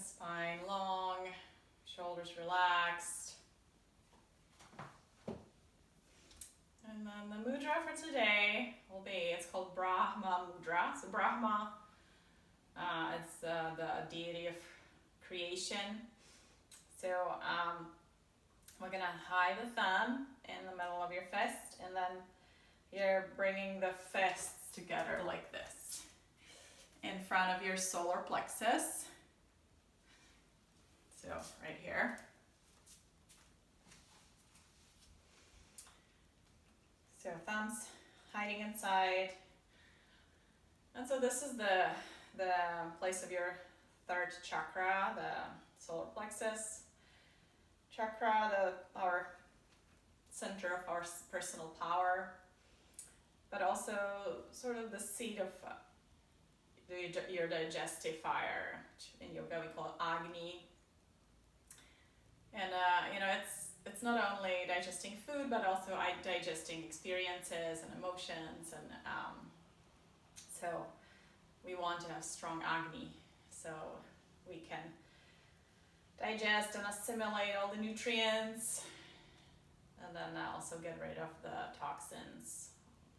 spine long, shoulders relaxed. And then the mudra for today will be, it's called Brahma Mudra. So Brahma, it's the deity of creation. So we're gonna hide the thumb in the middle of your fist, and then you're bringing the fists together like this in front of your solar plexus. So right here. So thumbs hiding inside. And so this is the place of your third chakra, the solar plexus chakra, our center of our personal power, but also sort of the seat of your digestive fire, which in yoga we call Agni. And it's not only digesting food, but also digesting experiences and emotions, and so we want to have strong Agni, so we can digest and assimilate all the nutrients, and then also get rid of the toxins,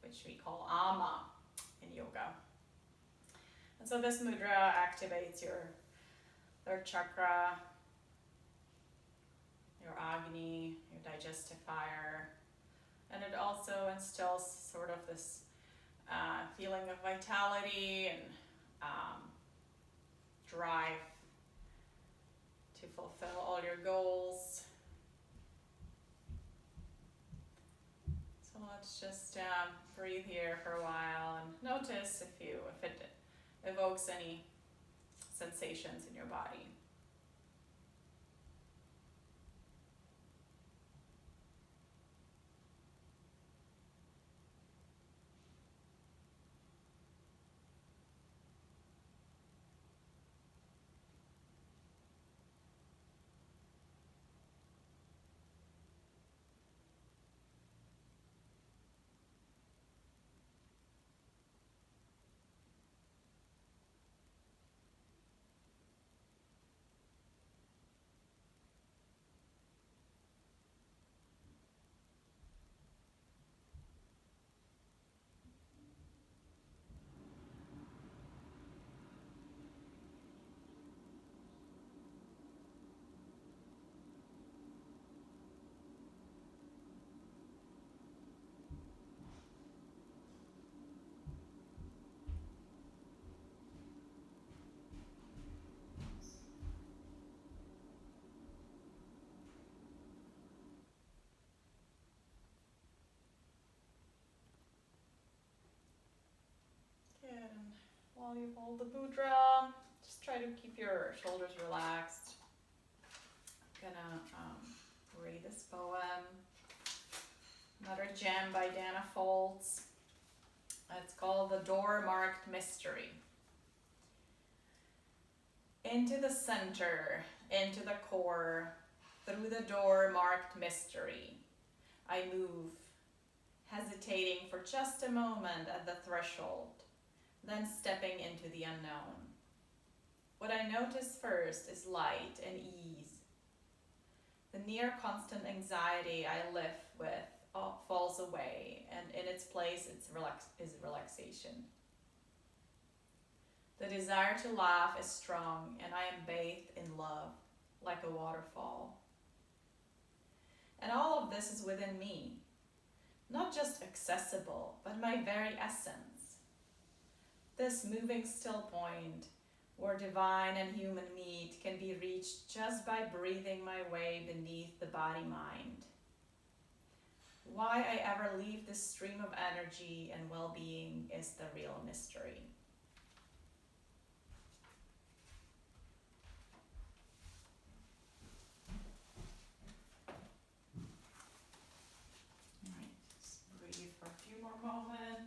which we call Ama in yoga. And so this mudra activates your third chakra, your Agni, your digestive fire, and it also instills sort of this feeling of vitality and drive to fulfill all your goals. So let's just breathe here for a while and notice if it evokes any sensations in your body. Good, and while you hold the mudra, just try to keep your shoulders relaxed. I'm gonna read this poem, another gem by Dana Foltz. It's called The Door Marked Mystery. Into the center, into the core, through the door marked mystery, I move, hesitating for just a moment at the threshold, then stepping into the unknown. What I notice first is light and ease. The near constant anxiety I live with falls away, and in its place is relaxation. The desire to laugh is strong, and I am bathed in love, like a waterfall. And all of this is within me, not just accessible, but my very essence. This moving still point, where divine and human meet, can be reached just by breathing my way beneath the body-mind. Why I ever leave this stream of energy and well-being is the real mystery. All right, just breathe for a few more moments.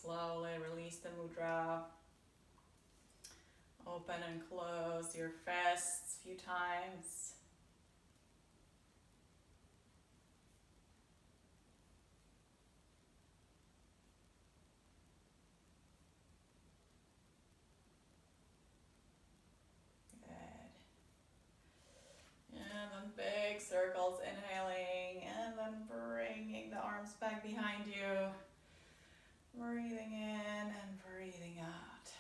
Slowly release the mudra. Open and close your fists a few times. Good. And then big circles, inhaling, and then bringing the arms back behind you. Breathing in and breathing out.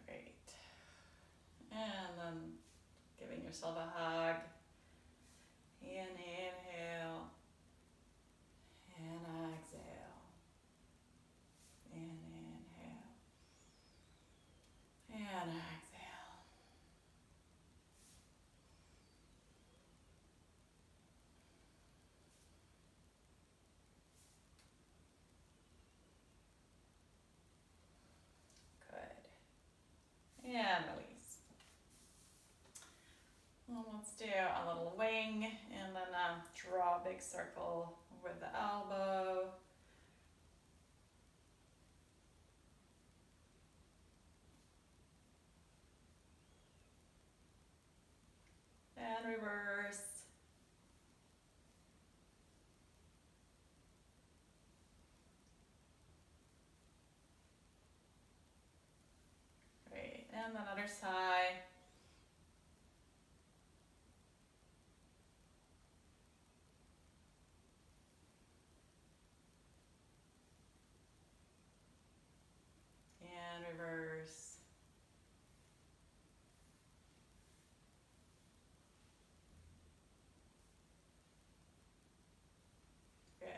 Great. And then giving yourself a hug. And inhale. And exhale. And inhale. And exhale. Good. And release. Well, let's do a little wing and then draw a big circle with the elbow. And reverse. Great. And then other side. And reverse. Good.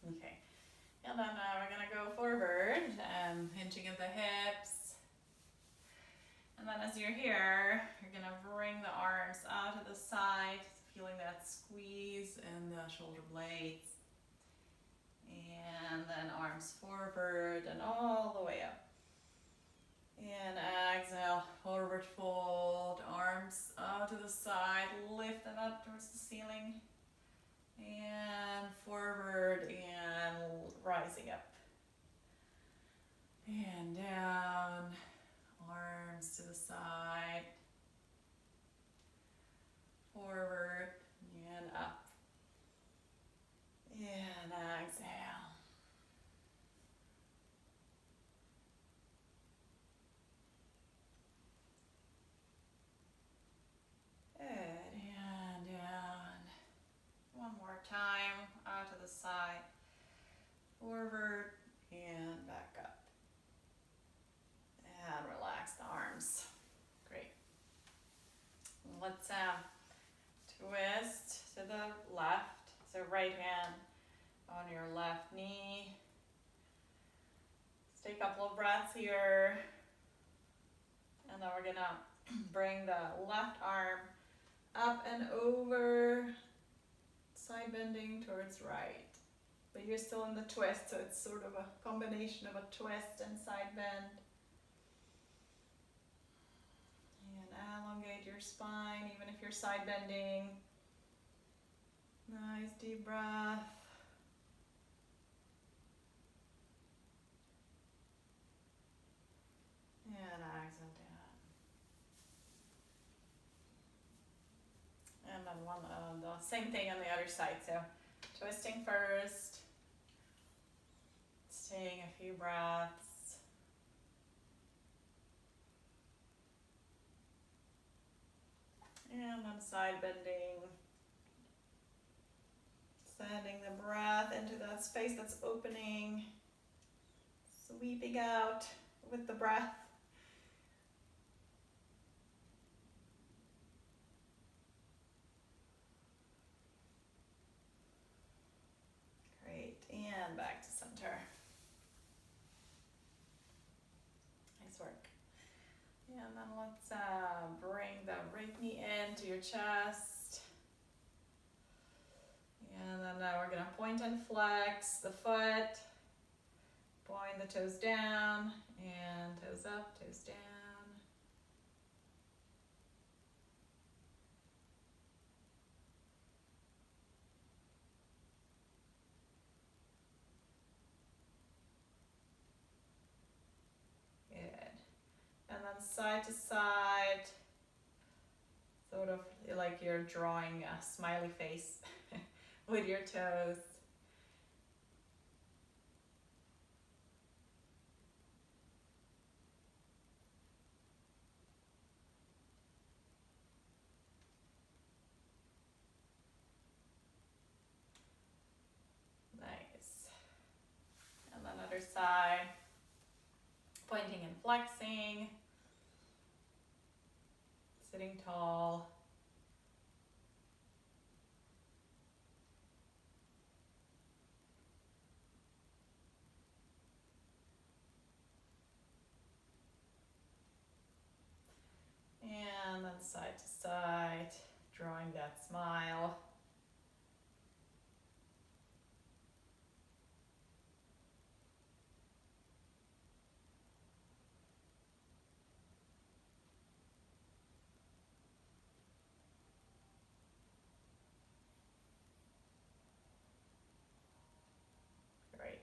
Okay. And then we're going to go forward, hinging at the hips. And then as you're here, you're going to bring the arms out to the side, feeling that squeeze in the shoulder blades. And then arms forward and all the way up. And exhale, forward fold, arms out to the side, lift them up towards the ceiling. And forward and rising up. And down, arms to the side, forward and up. And exhale. Good, and down. One more time, out to the side, forward and back up. And relax the arms. Great. Let's twist to the left. So right hand on your left knee. Let's take a couple of breaths here. And then we're gonna bring the left arm up and over, side bending towards right. But you're still in the twist, so it's sort of a combination of a twist and side bend. And elongate your spine, even if you're side bending. Nice deep breath. And exhale down. And then the same thing on the other side. So twisting first. Staying a few breaths. And then side bending. Sending the breath into that space that's opening. Sweeping out with the breath. Great, and back to center. Nice work. And then let's bring the right knee in into your chest. And then now we're gonna point and flex the foot. Point the toes down and toes up, toes down. And then side to side, sort of like you're drawing a smiley face with your toes. Nice. And then other side, pointing and flexing, sitting tall. And then side to side, drawing that smile. Great.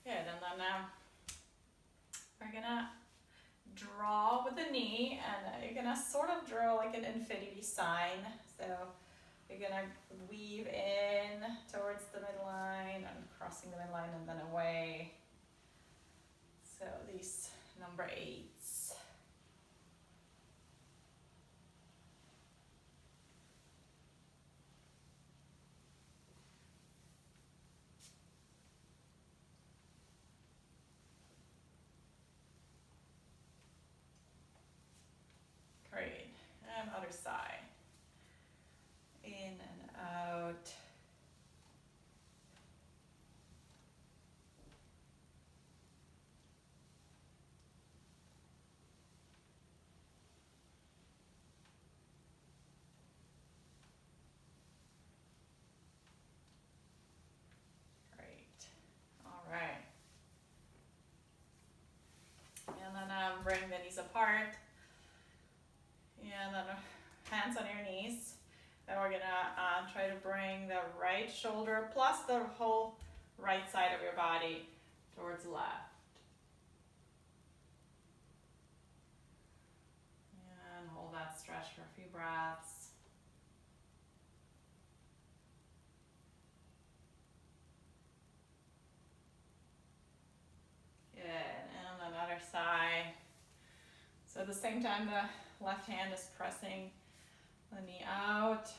Good, and then we're gonna draw with the knee, and you're gonna sort of draw like an infinity sign. So you're gonna weave in towards the midline and crossing the midline and then away. So these number 8s. Great, and other side. In and out. Great, all right. And then bring the knees apart. And then hands on your knees. And we're gonna try to bring the right shoulder plus the whole right side of your body towards the left. And hold that stretch for a few breaths. Good, and then other side. So at the same time, the left hand is pressing the knee out,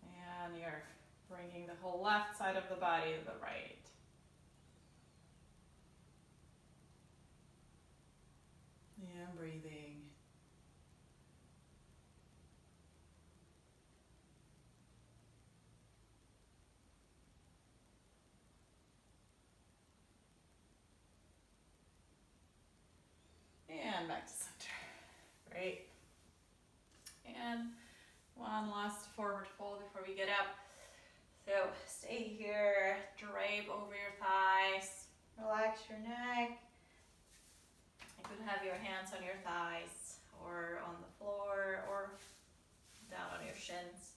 and you're bringing the whole left side of the body to the right. And breathing. And back to center. Great. And one last forward fold before we get up. So stay here, drape over your thighs, relax your neck. You could have your hands on your thighs or on the floor or down on your shins.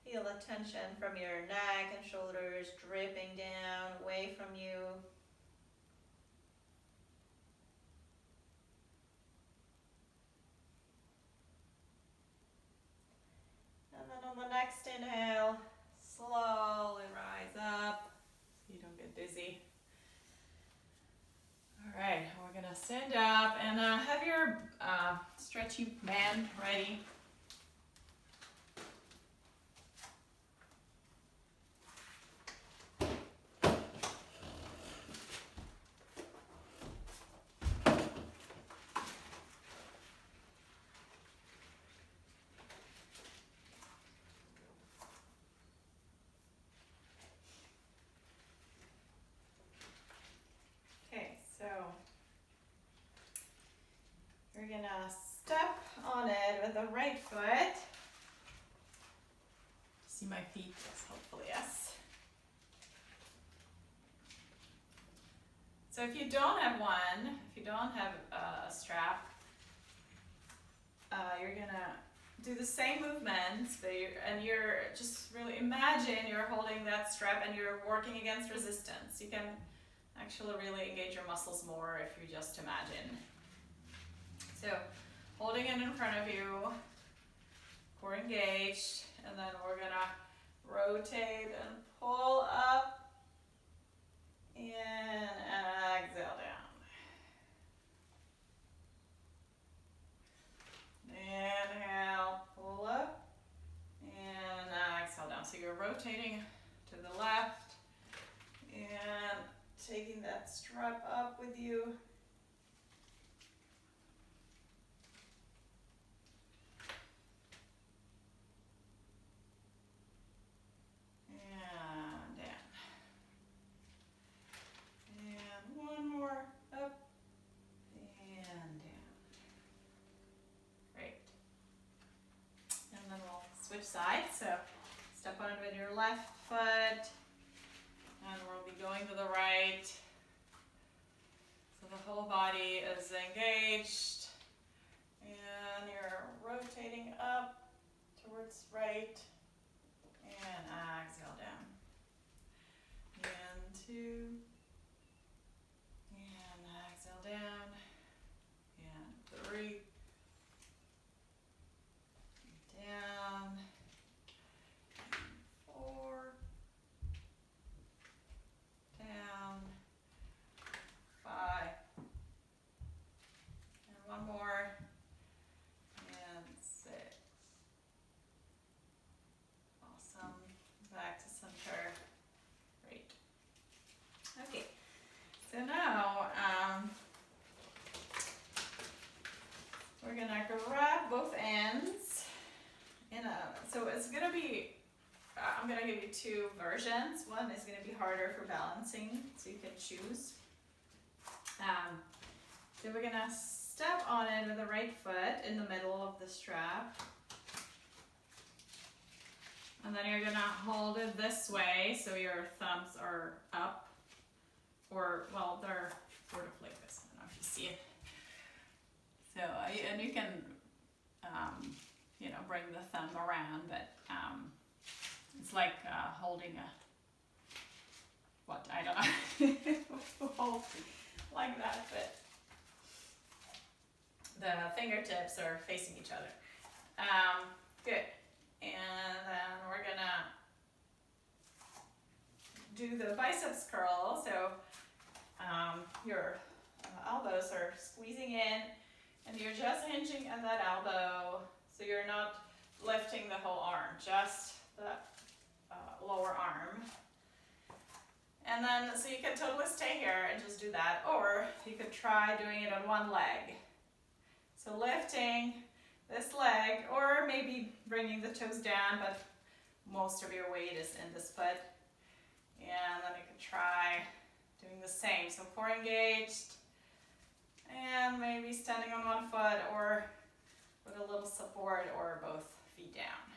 Feel the tension from your neck and shoulders dripping down away from you. And then on the next inhale, slowly rise up so you don't get dizzy. All right, we're gonna stand up and have your stretchy band ready. with the right foot. See my feet? Yes, hopefully, yes. So if you don't have one, if you don't have a strap, you're gonna do the same movements, but you're just really imagine you're holding that strap and you're working against resistance. You can actually really engage your muscles more if you just imagine. So holding it in front of you, core engaged, and then we're gonna rotate and pull up and exhale down. Inhale, pull up, and exhale down. So you're rotating to the left and taking that strap up with you. And down. And one more, up and down. Great. And then we'll switch sides. So step on it with your left foot, and we'll be going to the right. So the whole body is engaged, and you're rotating up towards right, and exhale down. And two, and exhale down, and three, down, four, down, five, and one more, and six. Awesome. Back to center. Great. Okay. So now we're gonna grab both ends. So it's gonna be. I'm gonna give you two versions. One is gonna be harder for balancing, so you can choose. So we're gonna step on it with the right foot in the middle of the strap. And then you're gonna hold it this way, so your thumbs are up, or, well, they're sort of like this. I don't know if you see it. So, and you can, bring the thumb around, but it's like holding I don't know, hold like that, but the fingertips are facing each other. Good. And then we're gonna do the biceps curl. So your elbows are squeezing in, and you're just hinging at that elbow. So you're not lifting the whole arm, just the lower arm. And then, so you can totally stay here and just do that, or you could try doing it on one leg. So lifting this leg, or maybe bringing the toes down, but most of your weight is in this foot. And then you could try doing the same. So core engaged, and maybe standing on one foot, or with a little support, or both feet down.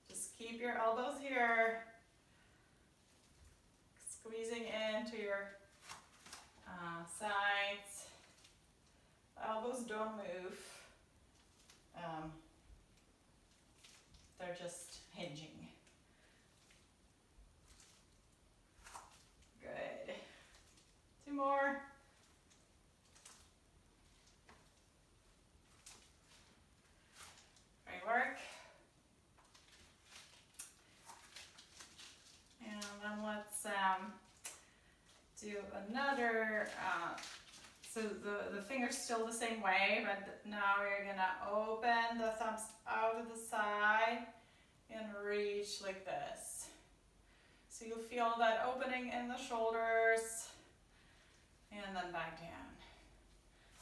Just keep your elbows here, squeezing into your sides. The elbows don't move. They're just hinging. Good. Two more. Great work. And then let's do another. So the finger's still the same way, but now you're gonna open the thumbs out to the side and reach like this. So you'll feel that opening in the shoulders, and then back down.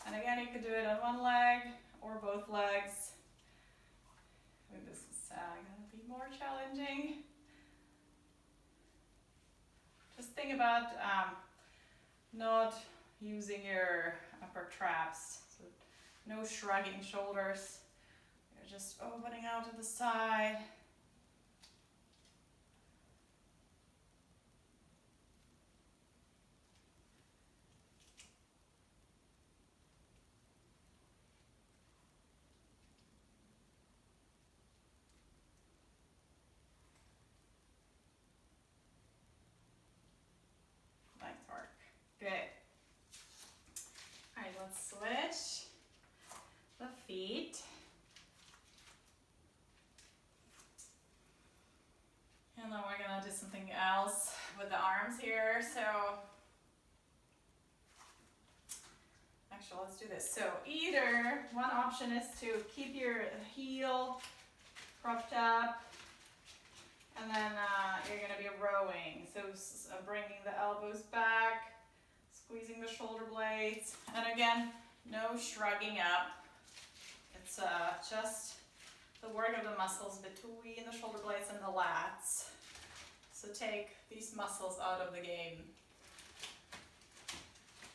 And again, you could do it on one leg or both legs. I think this is gonna be more challenging. Just think about not using your upper traps. So no shrugging shoulders. You're just opening out to the side. Nice work. Good. All right, let's switch the feet. And then we're gonna do something else with the arms here. So actually, let's do this. So either one option is to keep your heel propped up, and then you're gonna be rowing. So bringing the elbows back, squeezing the shoulder blades, and again, no shrugging up. It's just the work of the muscles between the shoulder blades and the lats. So take these muscles out of the game.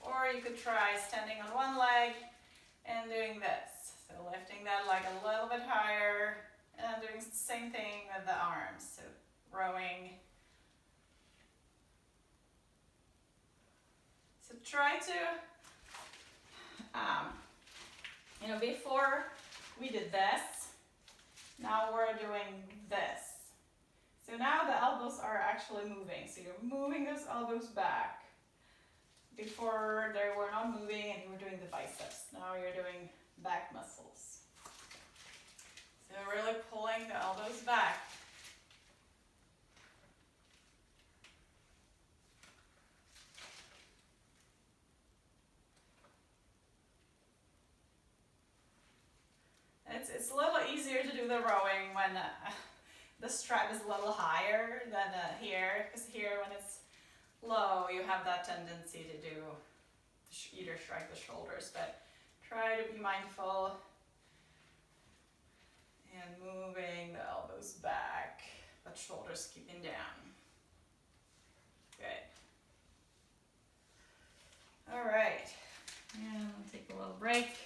Or you could try standing on one leg and doing this. So lifting that leg a little bit higher and doing the same thing with the arms. So rowing. So try to, before we did this, now we're doing this. So now the elbows are actually moving. So you're moving those elbows back. Before they were not moving and you were doing the biceps. Now you're doing back muscles. So really pulling the elbows back. It's a little easier to do the rowing when the strap is a little higher than here, because here when it's low you have that tendency to do either shrug the shoulders, but try to be mindful and moving the elbows back, but shoulders keeping down. Good. All right, and we'll take a little break.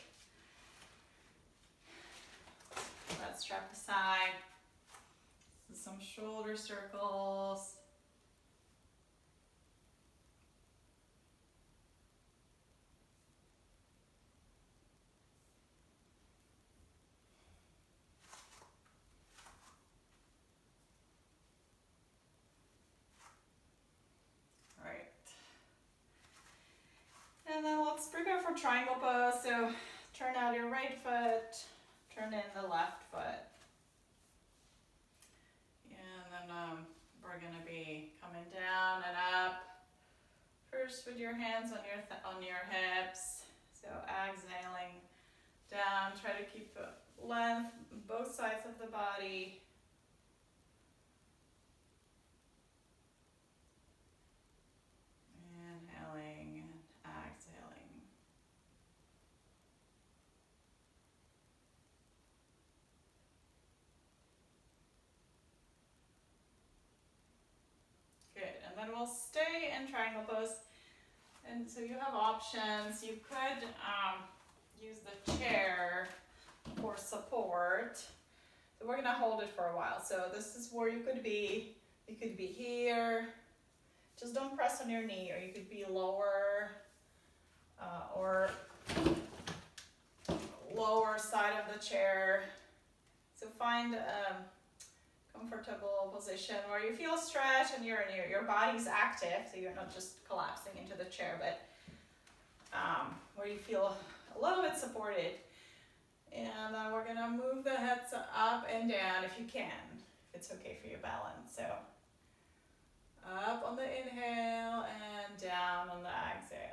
Let's strap aside. So some shoulder circles. All right. And then let's prepare for triangle pose. So turn out your right foot, turn in the left foot. And then we're gonna be coming down and up. First with your hands on your hips. So exhaling down, try to keep length both sides of the body. Inhaling and exhaling. Good, and then we'll stay in triangle pose. And so you have options. You could use the chair for support. So we're gonna hold it for a while. So this is where you could be. You could be here. Just don't press on your knee, or you could be lower or lower side of the chair. So find a comfortable position where you feel stretch and your body's active, so you're not just collapsing into the chair, but where you feel a little bit supported. And then we're gonna move the hips up and down if you can, if it's okay for your balance. So up on the inhale and down on the exhale.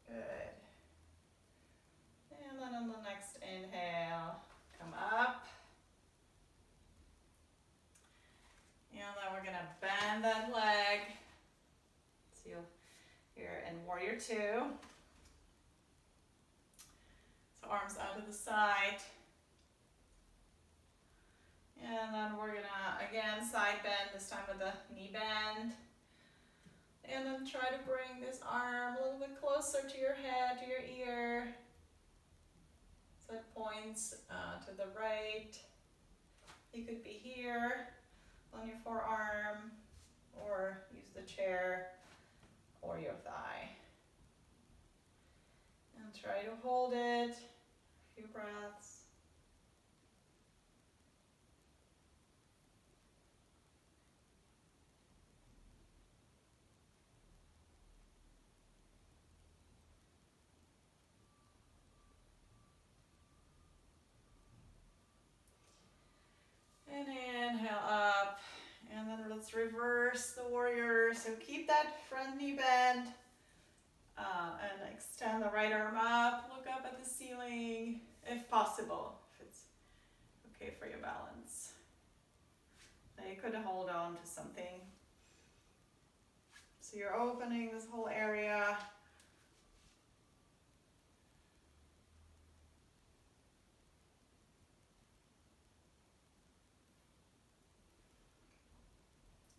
Good. And then on the next inhale, come up. And then we're gonna bend that leg two. So arms out to the side. And then we're gonna, again, side bend, this time with the knee bend. And then try to bring this arm a little bit closer to your head, to your ear. So it points to the right. You could be here on your forearm, or use the chair or your thigh. And try to hold it, a few breaths. And inhale up, and then let's reverse the warrior. So keep that front knee bend, and extend the right arm up, look up at the ceiling, if possible, if it's okay for your balance. Now you could hold on to something. So you're opening this whole area.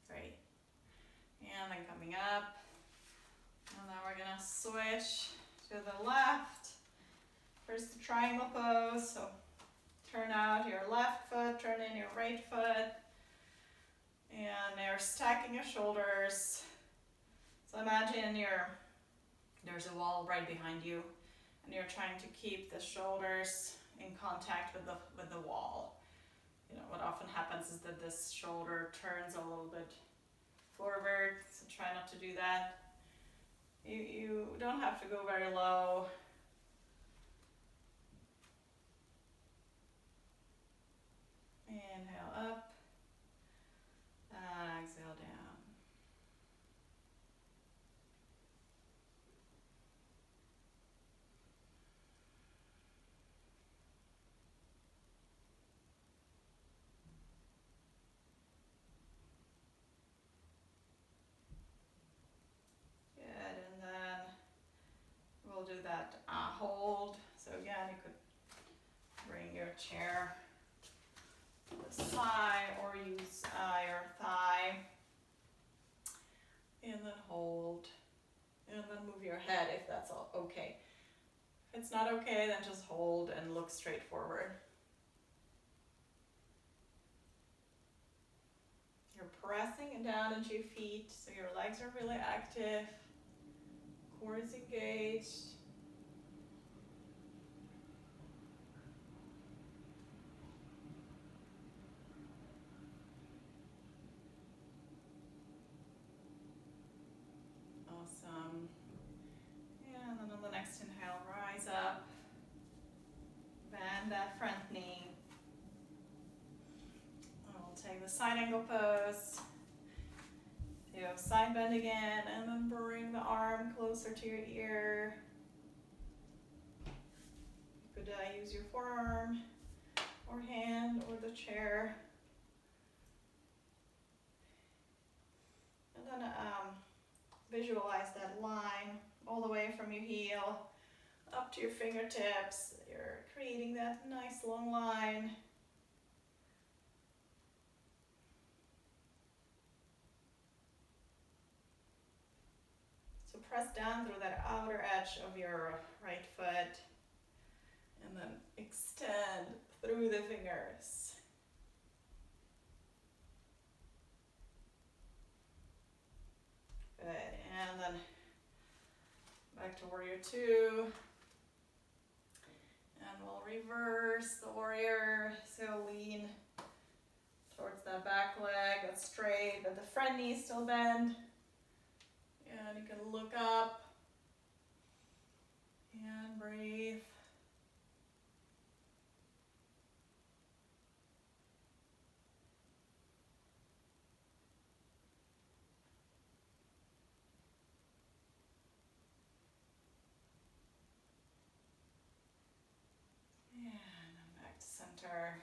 Great. And then coming up. And then we're gonna switch to the left. First the triangle pose. So turn out your left foot, turn in your right foot. And you're stacking your shoulders. So imagine there's a wall right behind you, and you're trying to keep the shoulders in contact with the wall. You know, what often happens is that this shoulder turns a little bit forward, so try not to do that. You don't have to go very low. Inhale up, exhale down. Good, and then we'll do that hold. So again, you could bring your chair to the side or use your thigh. And then hold. And then move your head if that's all okay. If it's not okay, then just hold and look straight forward. You're pressing down into your feet, so your legs are really active. Core is engaged. Awesome. And then on the next inhale, rise up. Bend that front knee. And we'll take the side angle pose. Do a side bend again, and then bring the arm closer to your ear. You could use your forearm or hand or the chair. And then visualize that line all the way from your heel up to your fingertips. You're creating that nice long line. So press down through that outer edge of your right foot and then extend through the fingers. Good, and then back to warrior two. And we'll reverse the warrior, so lean towards that back leg, that's straight, but the front knee still bend. And you can look up and breathe. Center.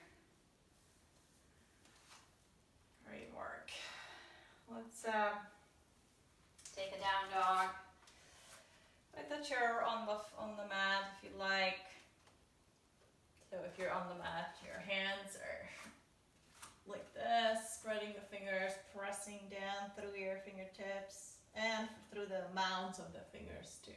Great work. Let's take a down dog. chair or on the mat if you like. So if you're on the mat, your hands are like this, spreading the fingers, pressing down through your fingertips and through the mounds of the fingers too.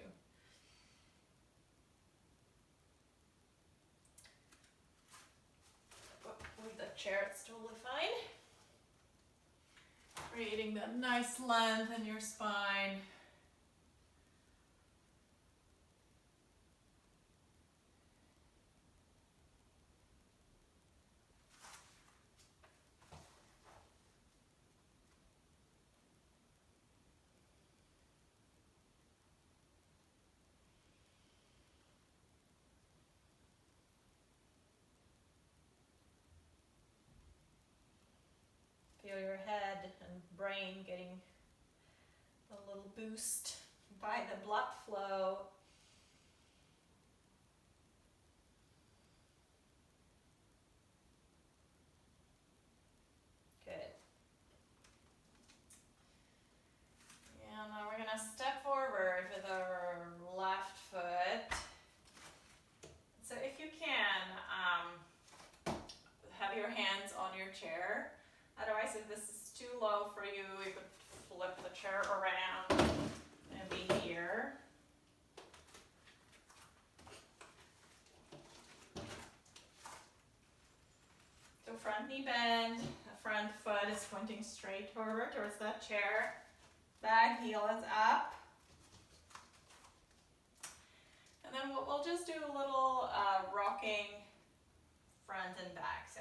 With the chair, it's totally fine. Creating that nice length in your spine. Feel your head and brain getting a little boost by the blood flow. Good. And now we're gonna step forward with our left foot. So if you can, have your hands on your chair. Otherwise, if this is too low for you, you could flip the chair around and be here. So front knee bend, the front foot is pointing straight forward towards that chair. Back heel is up. And then we'll just do a little rocking front and back. So,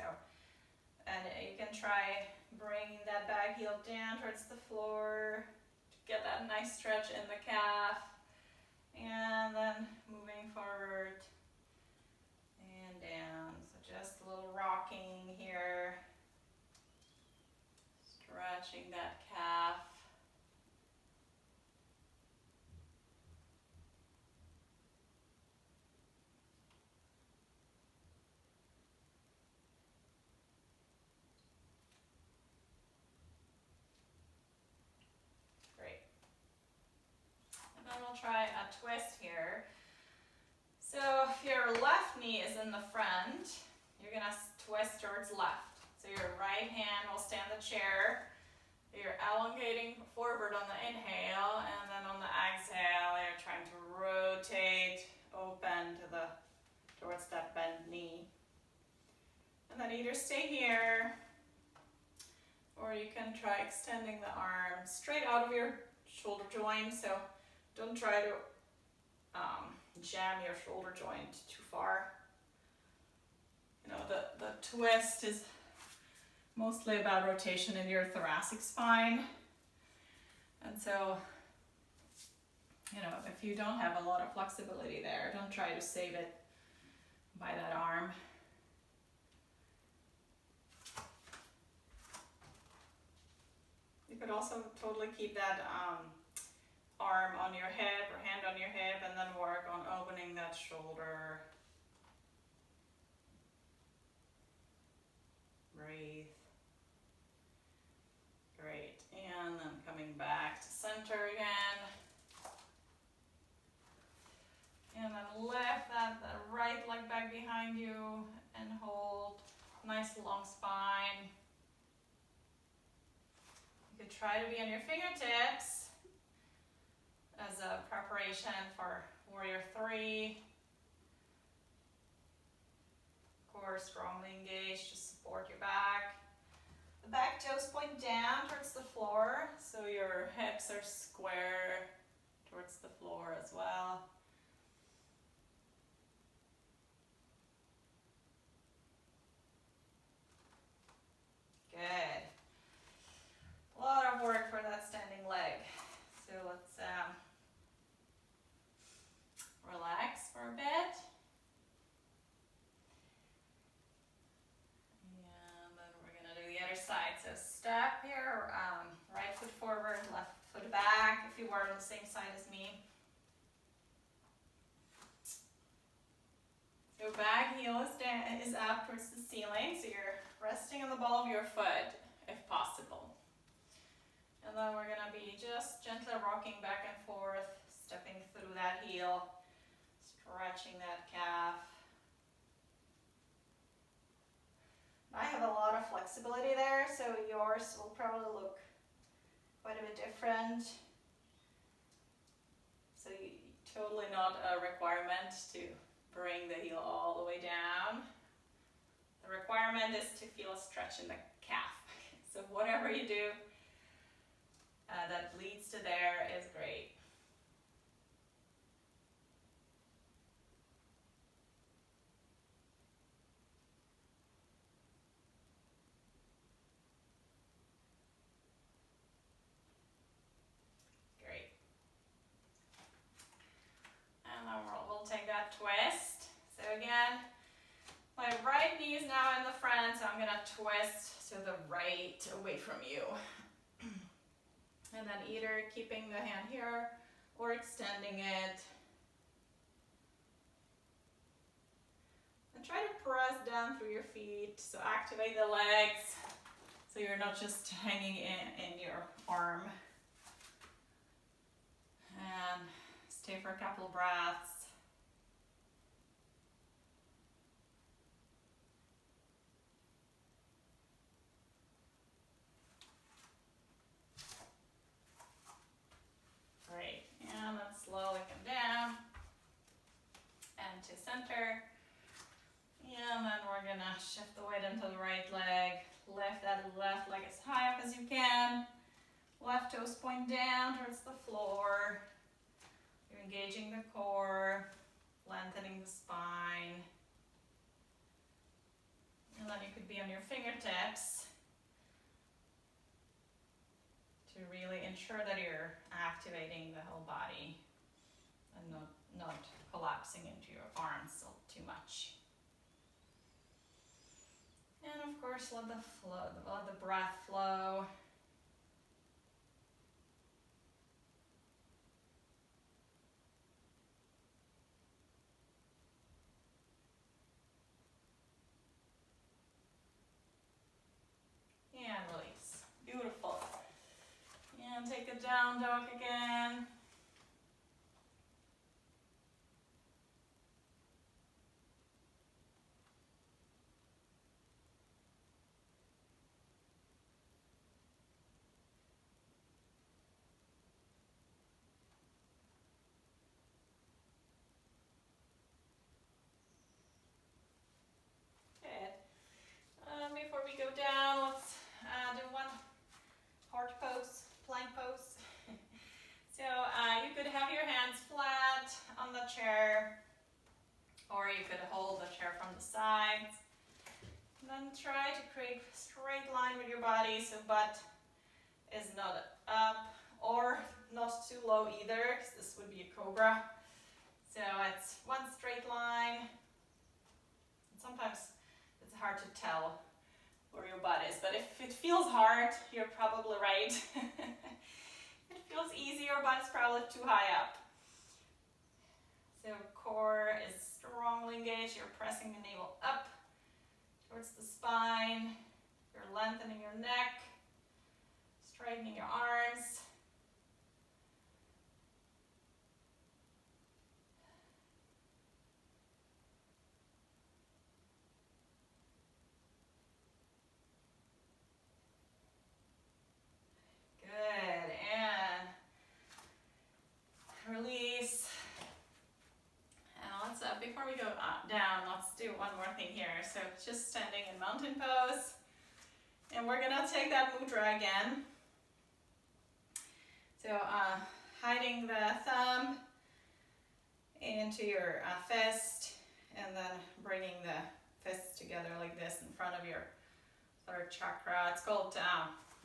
and you can try bringing that back heel down towards the floor to get that nice stretch in the calf. And then moving forward and down. So just a little rocking here. Stretching that calf. Try a twist here. So if your left knee is in the front, you're gonna twist towards left. So your right hand will stay on the chair. You're elongating forward on the inhale, and then on the exhale, you're trying to rotate open towards that bent knee. And then either stay here, or you can try extending the arm straight out of your shoulder joint. So don't try to jam your shoulder joint too far. You know, the twist is mostly about rotation in your thoracic spine. And so, you know, if you don't have a lot of flexibility there, don't try to save it by that arm. You could also totally keep that arm on your hip or hand on your hip and then work on opening that shoulder. Breathe. Great. And then coming back to center again. And then lift that right leg back behind you and hold. Nice long spine. You could try to be on your fingertips as a preparation for Warrior 3. Core strongly engaged to support your back. The back toes point down towards the floor, so your hips are square towards the floor as well. Good. A lot of work for that standing leg. So let's relax for a bit. And then we're gonna do the other side. So step here, right foot forward, left foot back, if you were on the same side as me. Your back heel is up towards the ceiling, so you're resting on the ball of your foot, if possible. And then we're gonna be just gently rocking back and forth, stepping through that heel, stretching that calf. I have a lot of flexibility there, so yours will probably look quite a bit different. So totally not a requirement to bring the heel all the way down. The requirement is to feel a stretch in the calf. So whatever you do that leads to there is great. Great. And then we'll take that twist. So again, my right knee is now in the front, so I'm gonna twist to the right away from you. And then either keeping the hand here or extending it. And try to press down through your feet, so activate the legs, so you're not just hanging in your arm. And stay for a couple of breaths. Great, and then slowly come down and to center. And then we're gonna shift the weight into the right leg. Lift that left leg as high up as you can. Left toes point down towards the floor. You're engaging the core, lengthening the spine. And then you could be on your fingertips to really ensure that you're activating the whole body and not collapsing into your arms too much. And of course, let the breath flow. And release. Beautiful. And take a down dog again. Before we go down, let's do one heart pose, plank pose. So you could have your hands flat on the chair, or you could hold the chair from the sides. And then try to create a straight line with your body, so butt is not up or not too low either, because this would be a cobra. So it's one straight line. And sometimes it's hard to tell where your butt is, but if it feels hard, you're probably right. If it feels easy, your butt is probably too high up. So core is strongly engaged, you're pressing the navel up towards the spine, you're lengthening your neck, straightening your arms. Good, and release. And let's, before we go down, let's do one more thing here. So just standing in mountain pose. And we're gonna take that mudra again. So hiding the thumb into your fist, and then bringing the fists together like this in front of your third chakra. It's called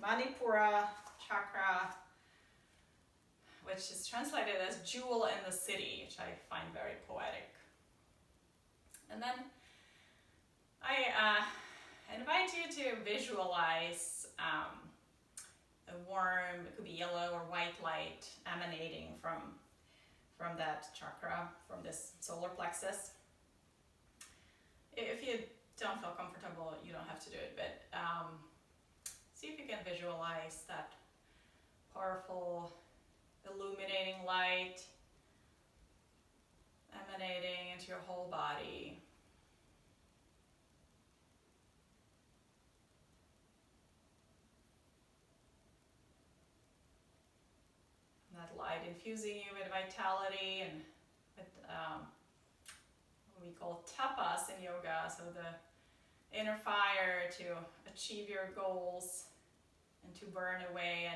Manipura chakra, which is translated as jewel in the city, which I find very poetic. And then I invite you to visualize a warm, it could be yellow or white light emanating from that chakra, from this solar plexus. If you don't feel comfortable, you don't have to do it, but see if you can visualize that powerful illuminating light emanating into your whole body. That light infusing you with vitality and with what we call tapas in yoga, so the inner fire to achieve your goals and to burn away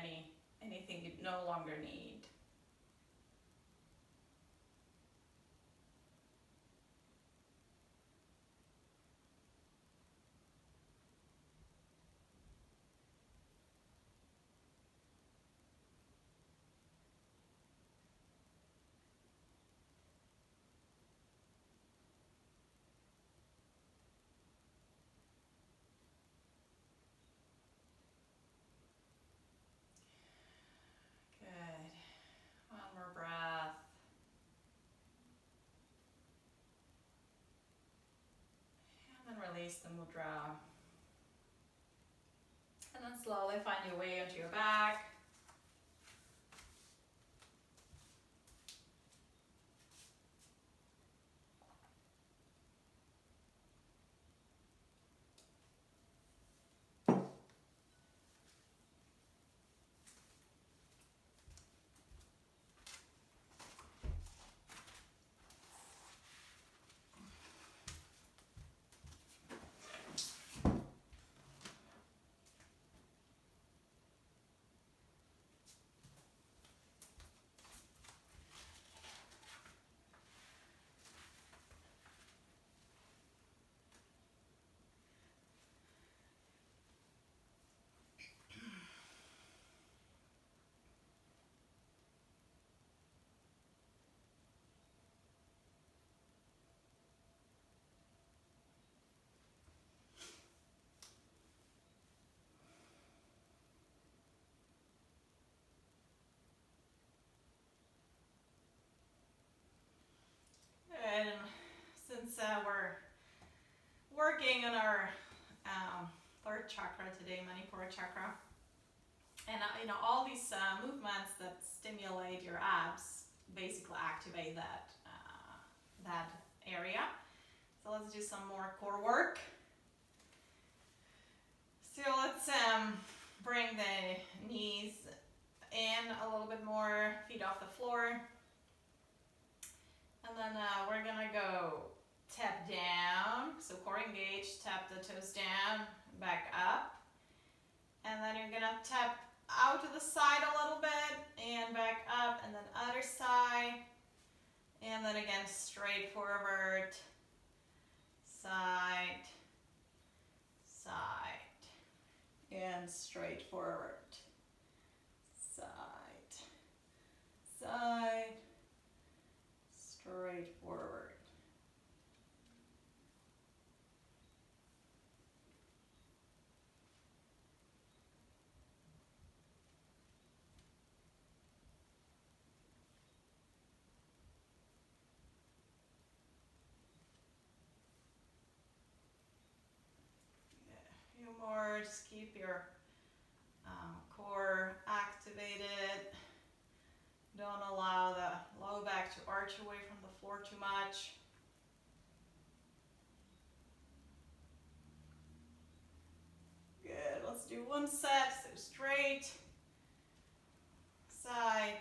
anything you no longer need. Good. One more breath. And then release the mudra. And then slowly find your way onto your back. And since we're working on our third chakra today, Manipura chakra, and all these movements that stimulate your abs basically activate that area. So let's do some more core work. So let's bring the knees in a little bit more, feet off the floor. And then we're gonna go tap down, so core engaged, tap the toes down, back up. And then you're gonna tap out to the side a little bit and back up, and then other side. And then again, straight forward, side, side, and straight forward, side, side, straight forward. A few more, just keep your core activated. Don't allow the low back to arch away from the floor too much. Good, let's do one set, so straight, side,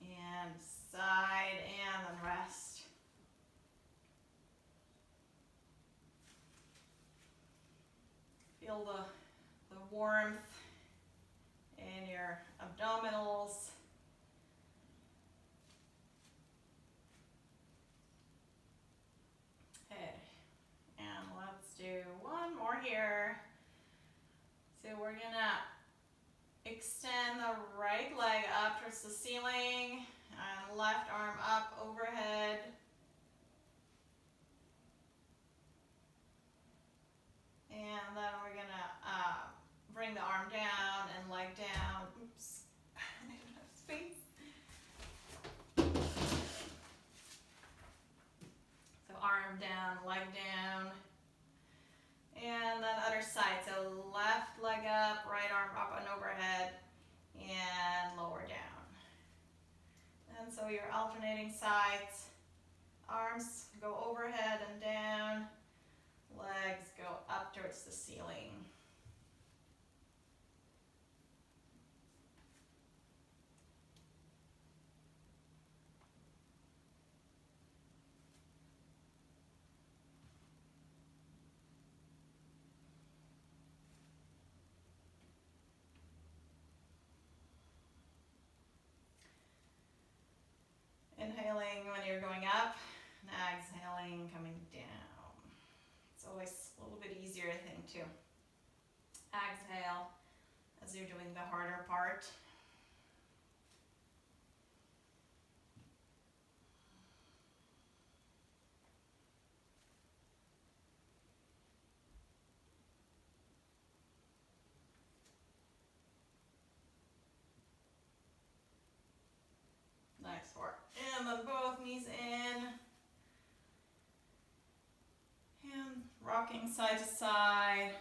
and then rest. Feel the warmth in your abdominals. Okay, and let's do one more here. So we're gonna extend the right leg up towards the ceiling and left arm up overhead. And then we're gonna bring the arm down and leg down. Oops, I don't have space. So arm down, leg down. And then other side, so left leg up, right arm up and overhead, and lower down. And so you're alternating sides, Arms go overhead and down, legs go up towards the ceiling. Inhaling when you're going up, and exhaling coming down. It's always a little bit easier, I think, to exhale as you're doing the harder part. Nice work. And then both knees in. And rocking side to side.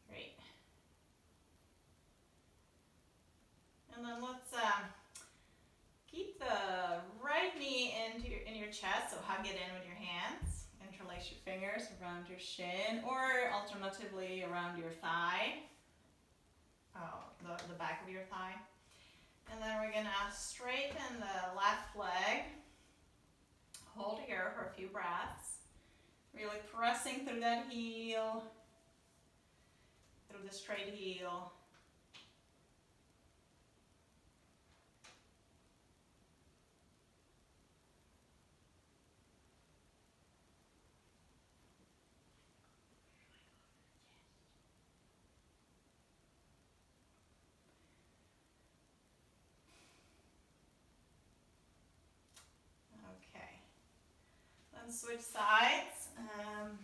Great. And then let's keep the right knee in your chest, so hug it in with your hands. Interlace your fingers around your shin, or alternatively around your thigh, the back of your thigh. And then we're gonna straighten the left leg. Hold here for a few breaths. Really pressing through that heel, through the straight heel. Switch sides. I'm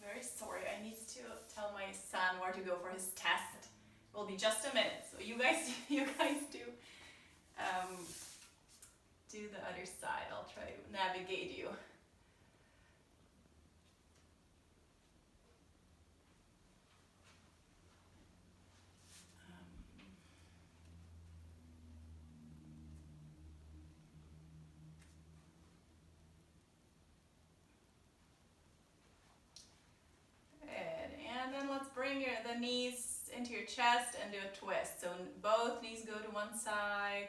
very sorry. I need to tell my son where to go for his test. It will be just a minute. So you guys do the other side. I'll try to navigate you. Bring the knees into your chest and do a twist. So both knees go to one side.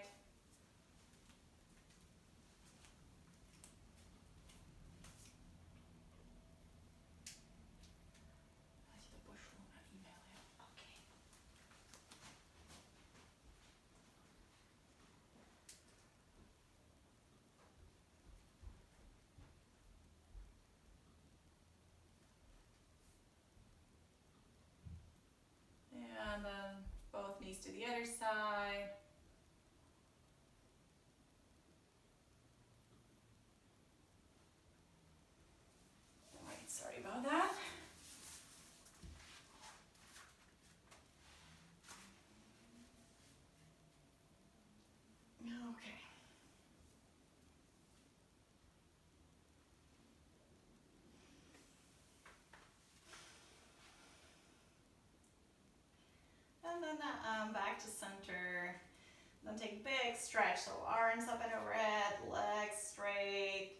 And then both knees to the other side. Alright, sorry about that. Okay. And then back to center. Then take big stretch. So arms up and overhead, legs straight.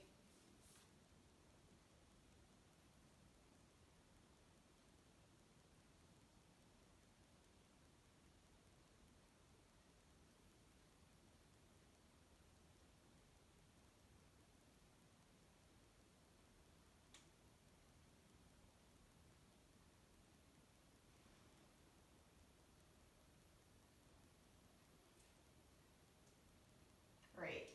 Great.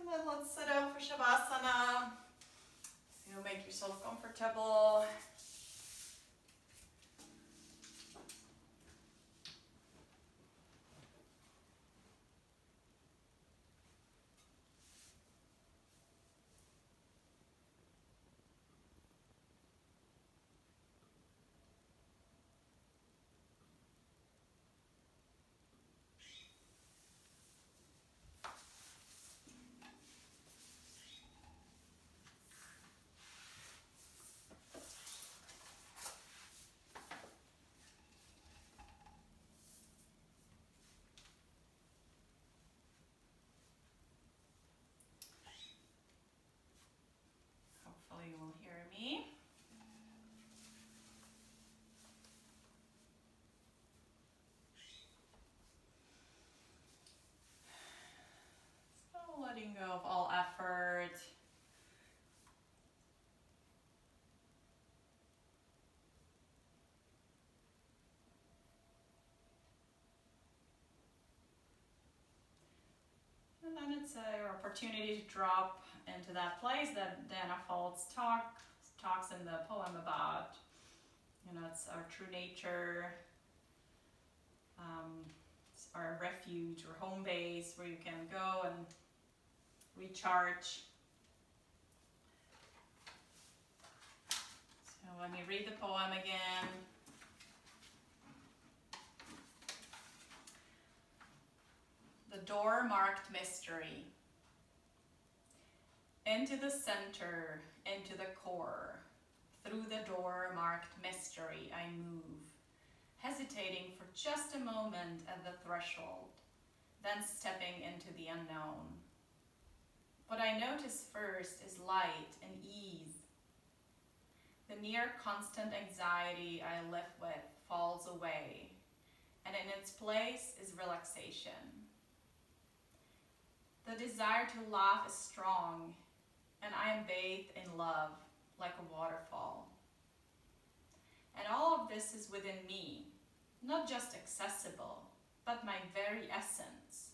And then let's sit up for Shavasana. You make yourself comfortable. go of all effort. And then it's your opportunity to drop into that place that Dana Foltz talks in the poem about. You know, it's our true nature, it's our refuge or home base where you can go and recharge. So let me read the poem again. The door marked mystery. Into the center, into the core. Through the door marked mystery I move, hesitating for just a moment at the threshold, then stepping into the unknown. What I notice first is light and ease. The near constant anxiety I live with falls away, and in its place is relaxation. The desire to laugh is strong, and I am bathed in love like a waterfall. And all of this is within me, not just accessible, but my very essence.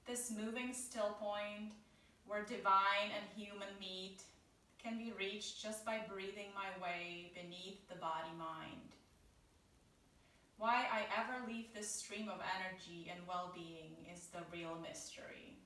This moving still point where divine and human meet can be reached just by breathing my way beneath the body-mind. Why I ever leave this stream of energy and well-being is the real mystery.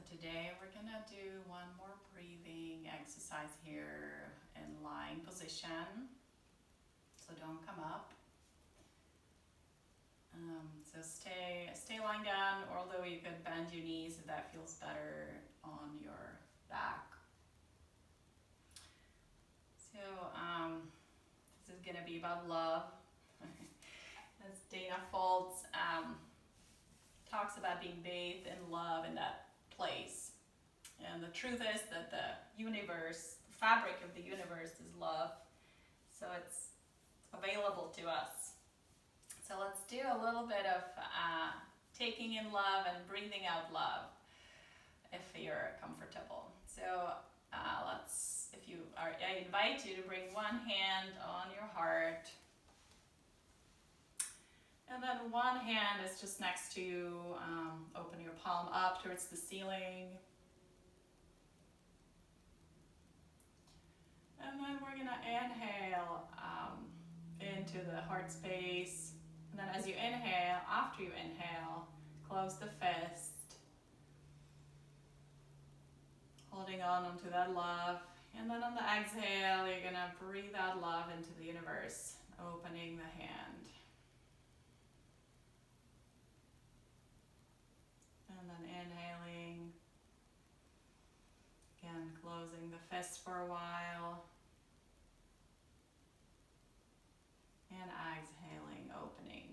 Today we're gonna do one more breathing exercise here in lying position. So don't come up. So stay lying down, although you could bend your knees if that feels better on your back. So this is gonna be about love. As Dana Foltz talks about being bathed in love in that place. And the truth is that the universe, the fabric of the universe is love. So it's available to us. So let's do a little bit of taking in love and breathing out love if you're comfortable. So I invite you to bring one hand on your heart. And then one hand is just next to you. Open your palm up towards the ceiling. And then we're gonna inhale into the heart space. And then as you inhale, after you inhale, close the fist. Holding on onto that love. And then on the exhale, you're gonna breathe out love into the universe, opening the hand. And then inhaling. Again, closing the fist for a while. And exhaling, opening.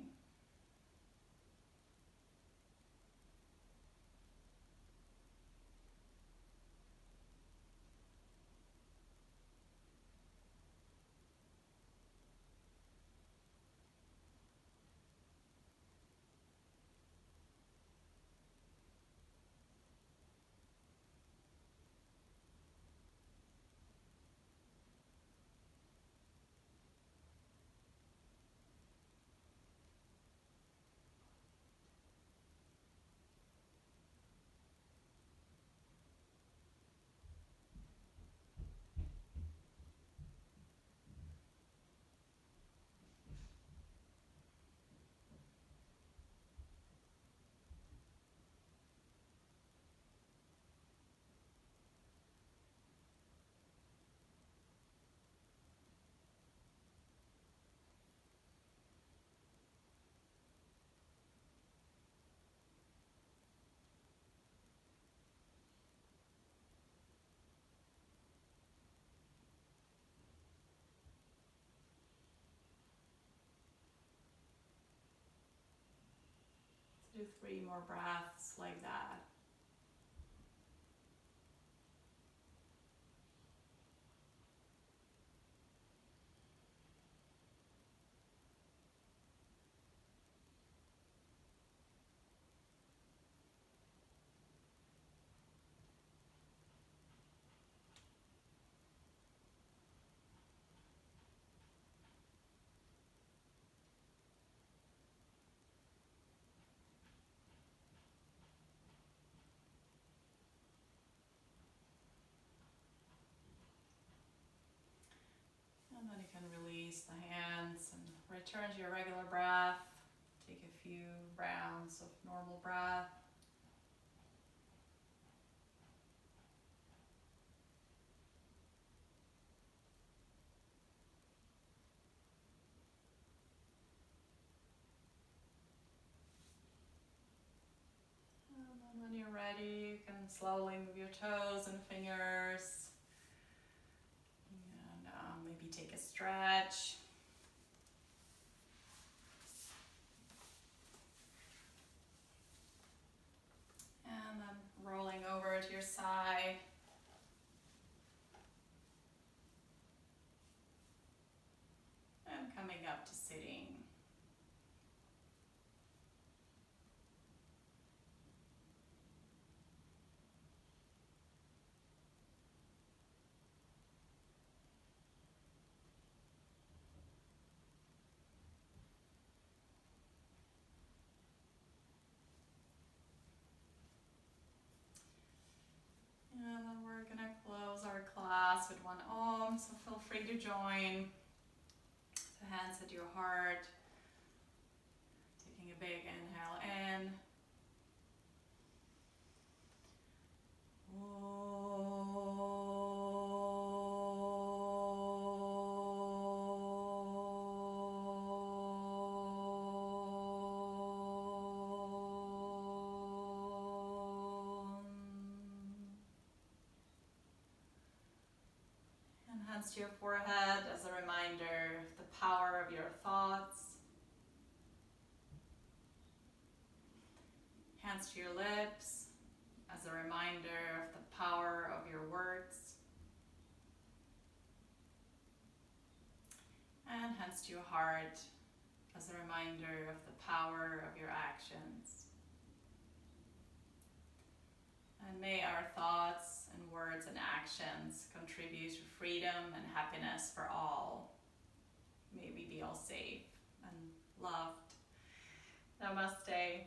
Do 3 more breaths like that. And then you can release the hands and return to your regular breath. Take a few rounds of normal breath. And then when you're ready, you can slowly move your toes and fingers. And maybe take a stretch. And then rolling over to your side. And coming up to sitting. And then we're gonna close our class with one Om, so feel free to join. So hands at your heart. Taking a big inhale in. And hands to your forehead as a reminder of the power of your thoughts. Hands to your lips as a reminder of the power of your words. And hands to your heart as a reminder of the power of your actions. And may our thoughts and words and actions contribute to freedom and happiness for all. May we be all safe and loved. Namaste.